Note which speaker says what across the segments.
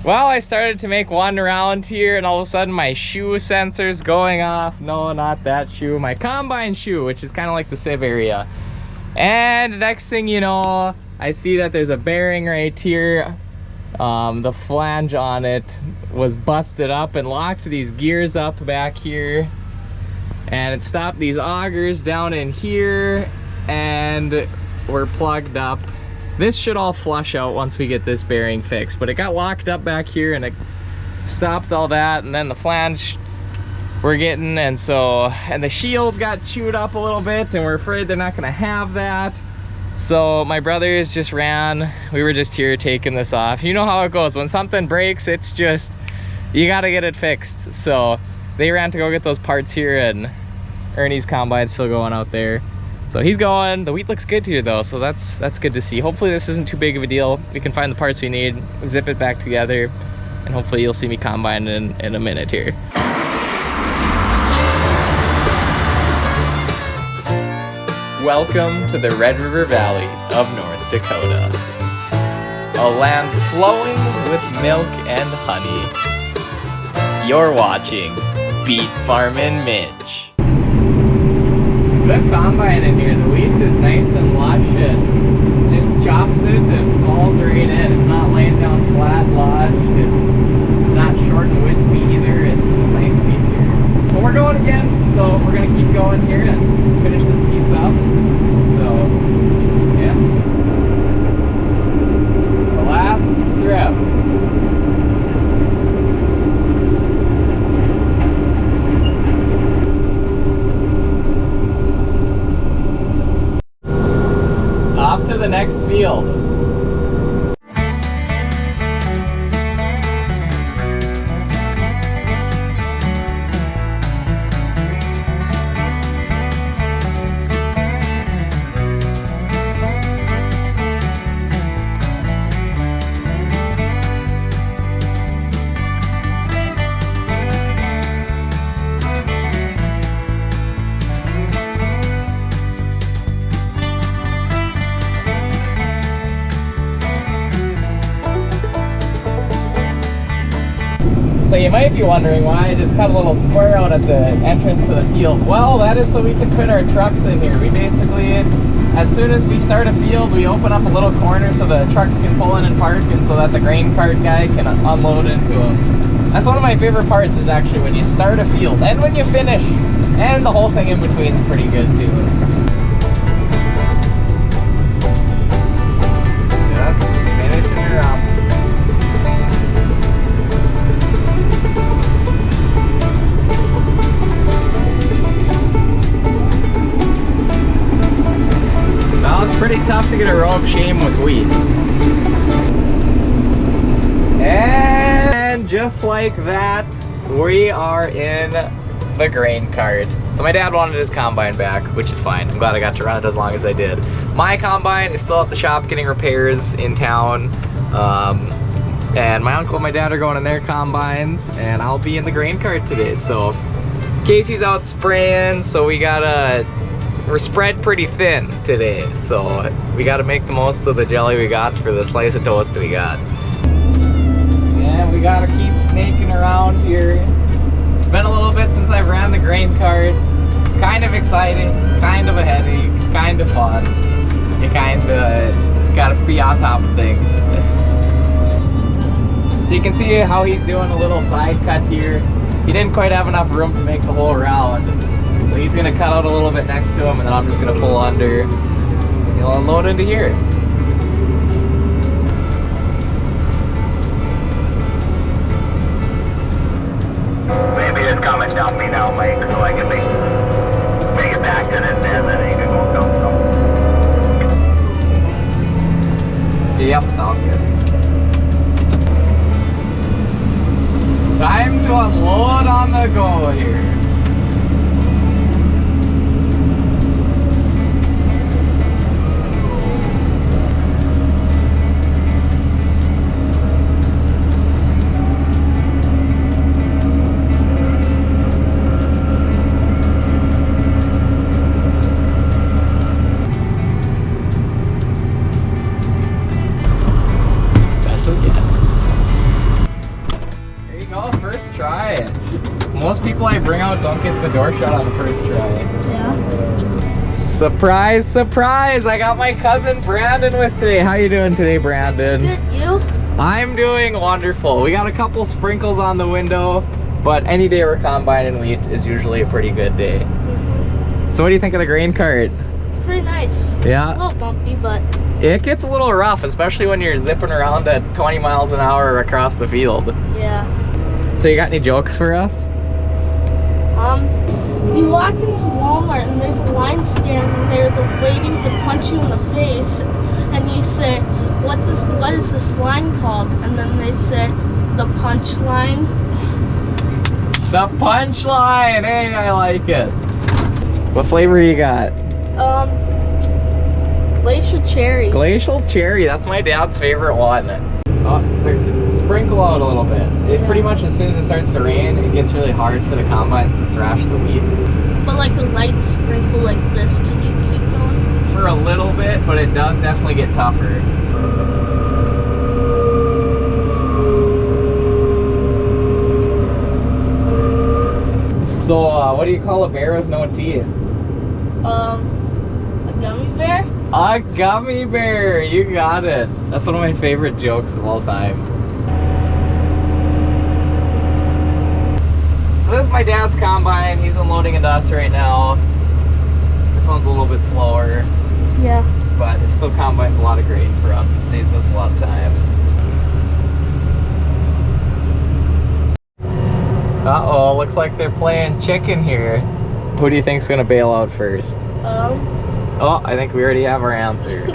Speaker 1: Well, I started to make one round here and all of a sudden my shoe sensor's going off. No, not that shoe, my combine shoe, which is kind of like the sieve area. And next thing you know, I see that there's a bearing right here. The flange on it was busted up and locked these gears up back here. And it stopped these augers down in here and we're plugged up. This should all flush out once we get this bearing fixed, but it got locked up back here and it stopped all that, and then the flange we're getting, and the shield got chewed up a little bit and we're afraid they're not gonna have that. So my brothers just ran, we were just here taking this off. You know how it goes, when something breaks, it's just, you gotta get it fixed. So they ran to go get those parts here, and Ernie's combine's still going out there. So he's going. The wheat looks good here though, so that's good to see. Hopefully this isn't too big of a deal. We can find the parts we need, zip it back together, and hopefully you'll see me combine in a minute here. Welcome to the Red River Valley of North Dakota. A land flowing with milk and honey. You're watching Beet Farmin Mitch. Good combine in here. The wheat is nice and lush and just chops it and falls right in. It's not laying down flat, lodged. It's not short and wispy either. It's a nice wheat here. But we're going again, so we're gonna keep going here and finish this piece up. So, yeah. The last strip. Off to the next field. So you might be wondering why I just cut a little square out at the entrance to the field. Well, that is so we can fit our trucks in here. We basically, as soon as we start a field, we open up a little corner so the trucks can pull in and park, and so that the grain cart guy can unload into them. That's one of my favorite parts, is actually when you start a field and when you finish, and the whole thing in between is pretty good too. Just finishing her up. It's pretty tough to get a row of shame with wheat. And just like that, we are in the grain cart. So my dad wanted his combine back, which is fine. I'm glad I got to run it as long as I did. My combine is still at the shop getting repairs in town. And my uncle and my dad are going in their combines, and I'll be in the grain cart today. So Casey's out spraying, so we're spread pretty thin today, so we got to make the most of the jelly we got for the slice of toast we got. And we got to keep snaking around here. It's been a little bit since I've ran the grain cart. It's kind of exciting, kind of a headache, kind of fun. You kind of got to be on top of things. So you can see how he's doing a little side cut here. He didn't quite have enough room to make the whole round. So he's gonna cut out a little bit next to him, and then I'm just gonna pull under. He'll unload into here.
Speaker 2: Maybe it's coming down me now, Mike, so I can make it back to this end, then you can go.
Speaker 1: Yep, sounds good. Time to unload on the go here. try. Most people I bring out don't get the door shut on the first try.
Speaker 3: Yeah.
Speaker 1: Surprise, surprise! I got my cousin Brandon with today. How you doing today, Brandon?
Speaker 3: Good, you?
Speaker 1: I'm doing wonderful. We got a couple sprinkles on the window, but any day we're combining wheat is usually a pretty good day. So what do you think of the grain cart?
Speaker 3: Pretty nice.
Speaker 1: Yeah?
Speaker 3: A little bumpy, but...
Speaker 1: It gets a little rough, especially when you're zipping around at 20 miles an hour across the field.
Speaker 3: Yeah.
Speaker 1: So you got any jokes for us?
Speaker 3: You walk into Walmart and there's a line standing there waiting to punch you in the face, and you say, what is this line called? And then they say, the punch line.
Speaker 1: The punch line! Hey, I like it. What flavor you got?
Speaker 3: Glacial cherry.
Speaker 1: Glacial cherry, that's my dad's favorite one. Oh, sprinkle out a little bit. It pretty much, as soon as it starts to rain, it gets really hard for the combines to thrash the wheat.
Speaker 3: But like a light sprinkle like this, can you keep going?
Speaker 1: For a little bit, but it does definitely get tougher. So, what do you call a bear with no teeth?
Speaker 3: A gummy bear?
Speaker 1: A gummy bear! You got it. That's one of my favorite jokes of all time. So this is my dad's combine. He's unloading into us right now. This one's a little bit slower,
Speaker 3: Yeah.
Speaker 1: but it still combines a lot of grain for us. It saves us a lot of time. Uh-oh, looks like they're playing chicken here. Who do you think's gonna bail out first? Oh, I think we already have our answer.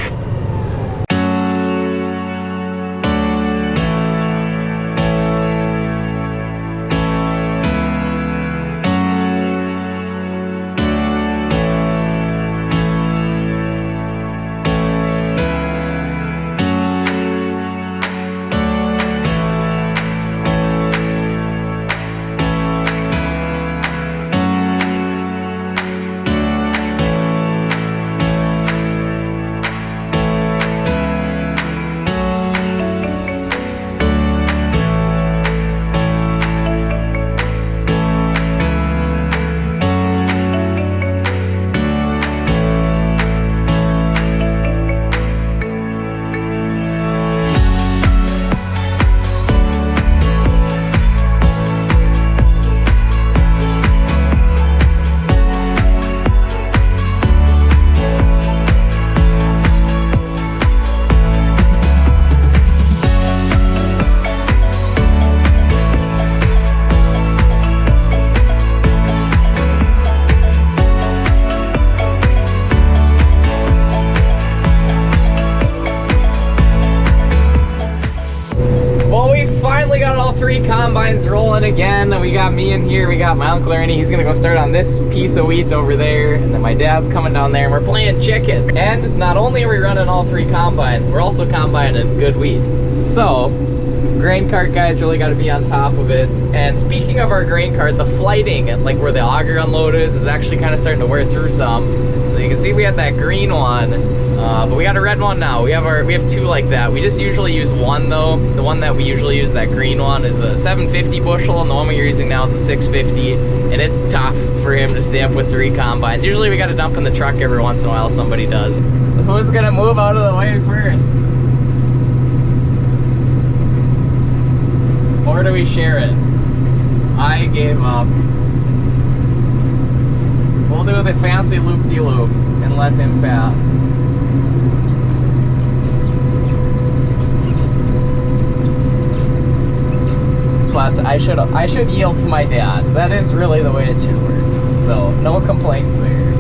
Speaker 1: Combines rolling again. We got me in here, we got my Uncle Ernie. He's gonna go start on this piece of wheat over there, and then my dad's coming down there, and we're playing chicken. And not only are we running all three combines, we're also combining good wheat. So grain cart guys really got to be on top of it. And speaking of our grain cart, the flighting, like where the auger unload is actually kind of starting to wear through some. So you can see we had that green one, but we got a red one now. We have two like that. We just usually use one though. The one that we usually use, that green one, is a 750 bushel, and the one we're using now is a 650. And it's tough for him to stay up with three combines. Usually we got to dump in the truck every once in a while. Somebody does. Who's gonna move out of the way first? Or do we share it? I gave up. We'll do the fancy loop-de-loop and let him pass. But I should yield to my dad. That is really the way it should work. So no complaints there.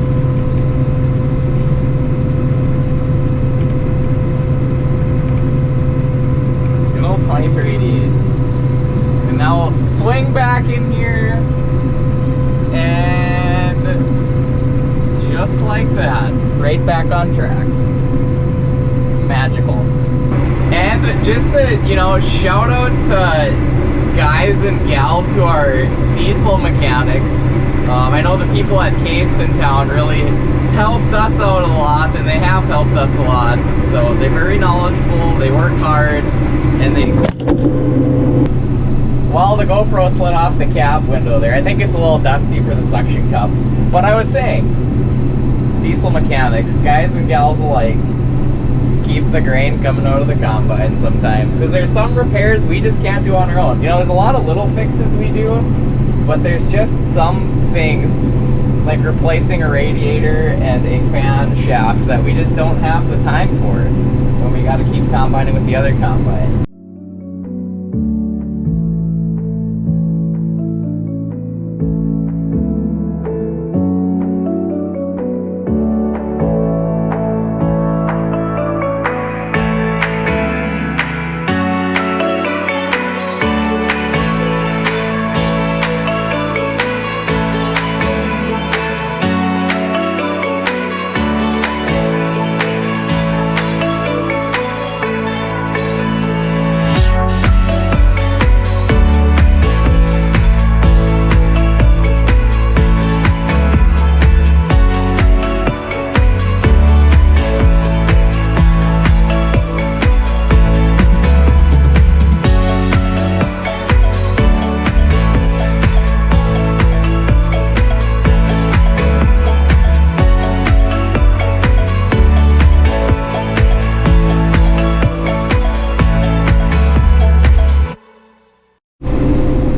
Speaker 1: Good old 2388s. And now we'll swing back in here, and just like that, right back on track. Magical. And just to, shout out to guys and gals who are diesel mechanics. I know the people at Case in town really helped us out a lot, and they have helped us a lot. So they're very knowledgeable, they work hard, and well, the GoPro slid off the cab window there. I think it's a little dusty for the suction cup. But I was saying, diesel mechanics, guys and gals alike, keep the grain coming out of the combine sometimes. Because there's some repairs we just can't do on our own. You know, there's a lot of little fixes we do, but there's just some things, like replacing a radiator and a fan shaft, that we just don't have the time for when we gotta keep combining with the other combines.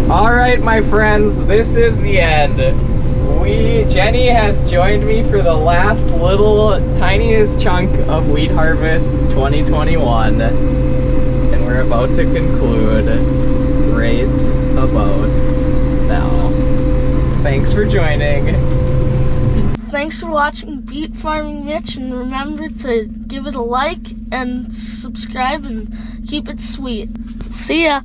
Speaker 1: Alright, my friends, this is the end. Jenny has joined me for the last little tiniest chunk of wheat harvest 2021. And we're about to conclude right about now. Thanks for joining.
Speaker 3: Thanks for watching Beet Farming Mitch, and remember to give it a like and subscribe and keep it sweet. See ya!